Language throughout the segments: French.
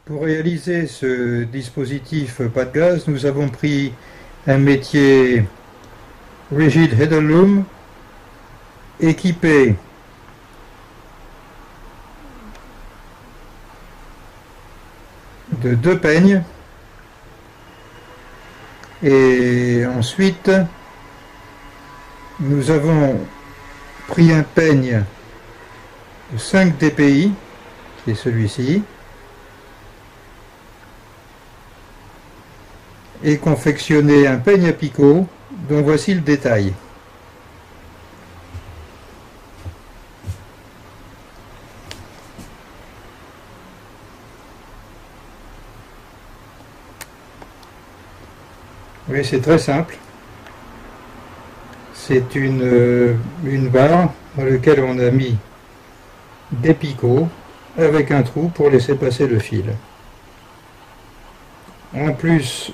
Pour réaliser ce dispositif pas de gaz, nous avons pris un métier Rigid Header Loom équipé de 2 peignes, et ensuite nous avons pris un peigne de 5 dpi, qui est celui-ci, et confectionné un peigne à picot dont voici le détail. Oui, c'est très simple. C'est une barre dans laquelle on a mis des picots avec un trou pour laisser passer le fil. En plus,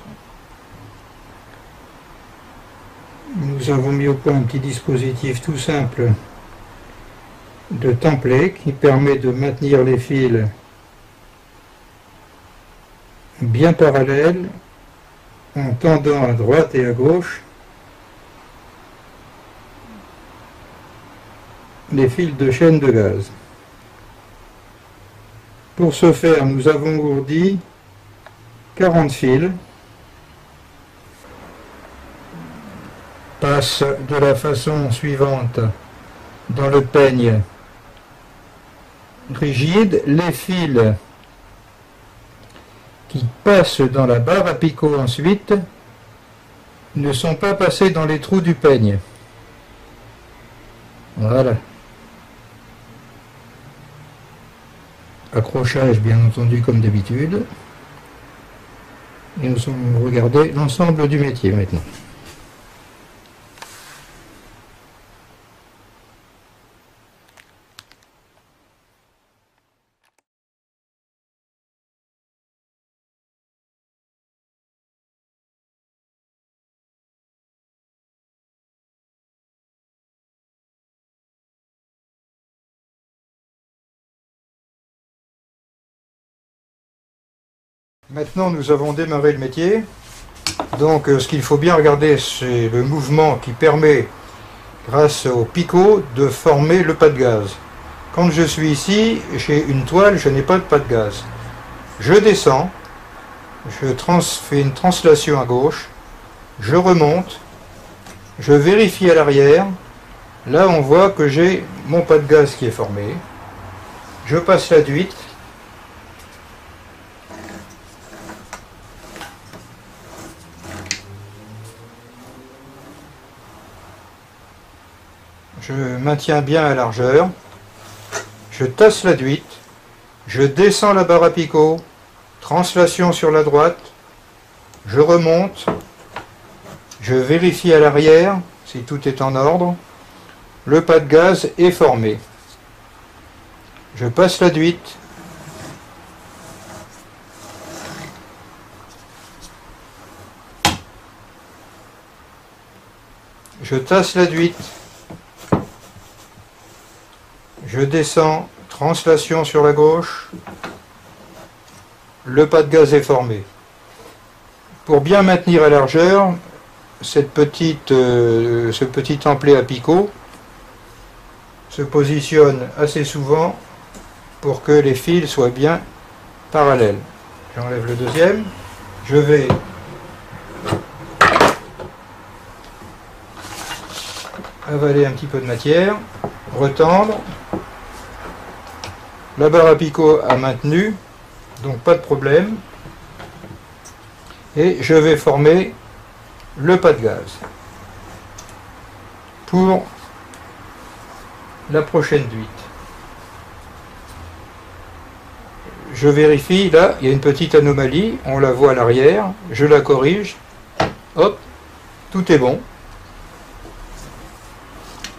nous avons mis au point un petit dispositif tout simple de templé qui permet de maintenir les fils bien parallèles en tendant à droite et à gauche les fils de chaîne de gaz. Pour ce faire, nous avons ourdi 40 fils, passe de la façon suivante dans le peigne rigide. Les fils qui passent dans la barre à picot ensuite ne sont pas passés dans les trous du peigne. Voilà. Accrochage bien entendu comme d'habitude. Et nous allons regarder l'ensemble du métier maintenant. Maintenant, nous avons démarré le métier. Donc, ce qu'il faut bien regarder, c'est le mouvement qui permet, grâce au picot, de former le pas de gaz. Quand je suis ici, j'ai une toile, je n'ai pas de pas de gaz. Je descends, je fais une translation à gauche, je remonte, je vérifie à l'arrière. Là, on voit que j'ai mon pas de gaz qui est formé. Je passe la duite. Je maintiens bien la largeur, je tasse la duite, je descends la barre à picot, translation sur la droite, je remonte, je vérifie à l'arrière si tout est en ordre, le pas de gaz est formé. Je passe la duite, je tasse la duite, je descends, translation sur la gauche, le pas de gaz est formé. Pour bien maintenir la largeur, ce petit templé à picot se positionne assez souvent pour que les fils soient bien parallèles. J'enlève le deuxième, je vais avaler un petit peu de matière, retendre. La barre à picot a maintenu, donc pas de problème. Et je vais former le pas de gaz pour la prochaine duite. Je vérifie, là, il y a une petite anomalie, on la voit à l'arrière, je la corrige, hop, tout est bon.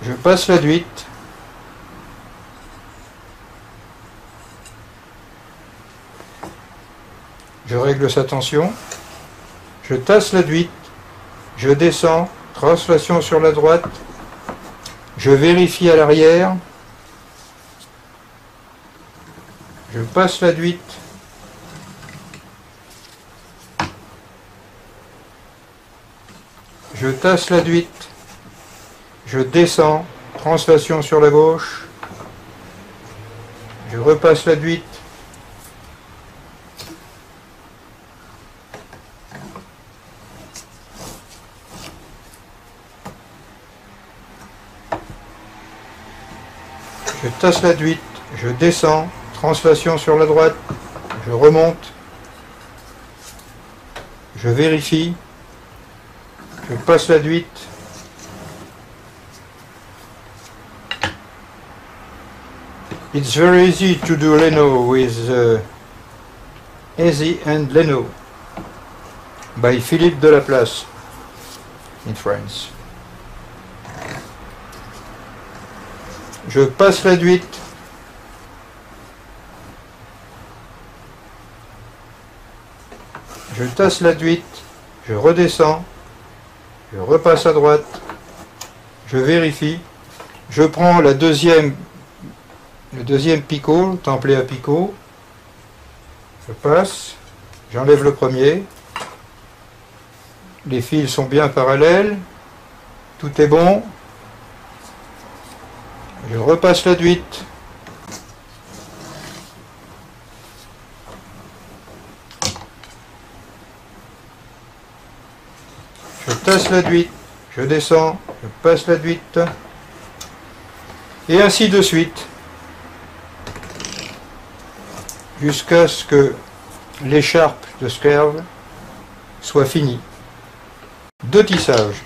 Je passe la duite. Je règle sa tension, je tasse la duite, je descends, translation sur la droite, je vérifie à l'arrière, je passe la duite, je tasse la duite, je descends, translation sur la gauche, je repasse la duite, je tasse la duite, je descends, translation sur la droite, je remonte, je vérifie, je passe la duite, it's very easy to do Leno with Easy and Leno by Philippe Delaplace in France. Je passe la duite, je tasse la duite, je redescends, je repasse à droite, je vérifie, je prends le deuxième picot, templé à picot, je passe, j'enlève le premier, les fils sont bien parallèles, tout est bon, je repasse la duite, je tasse la duite, je descends, je passe la duite, et ainsi de suite, jusqu'à ce que l'écharpe de Skerve soit finie. De tissage.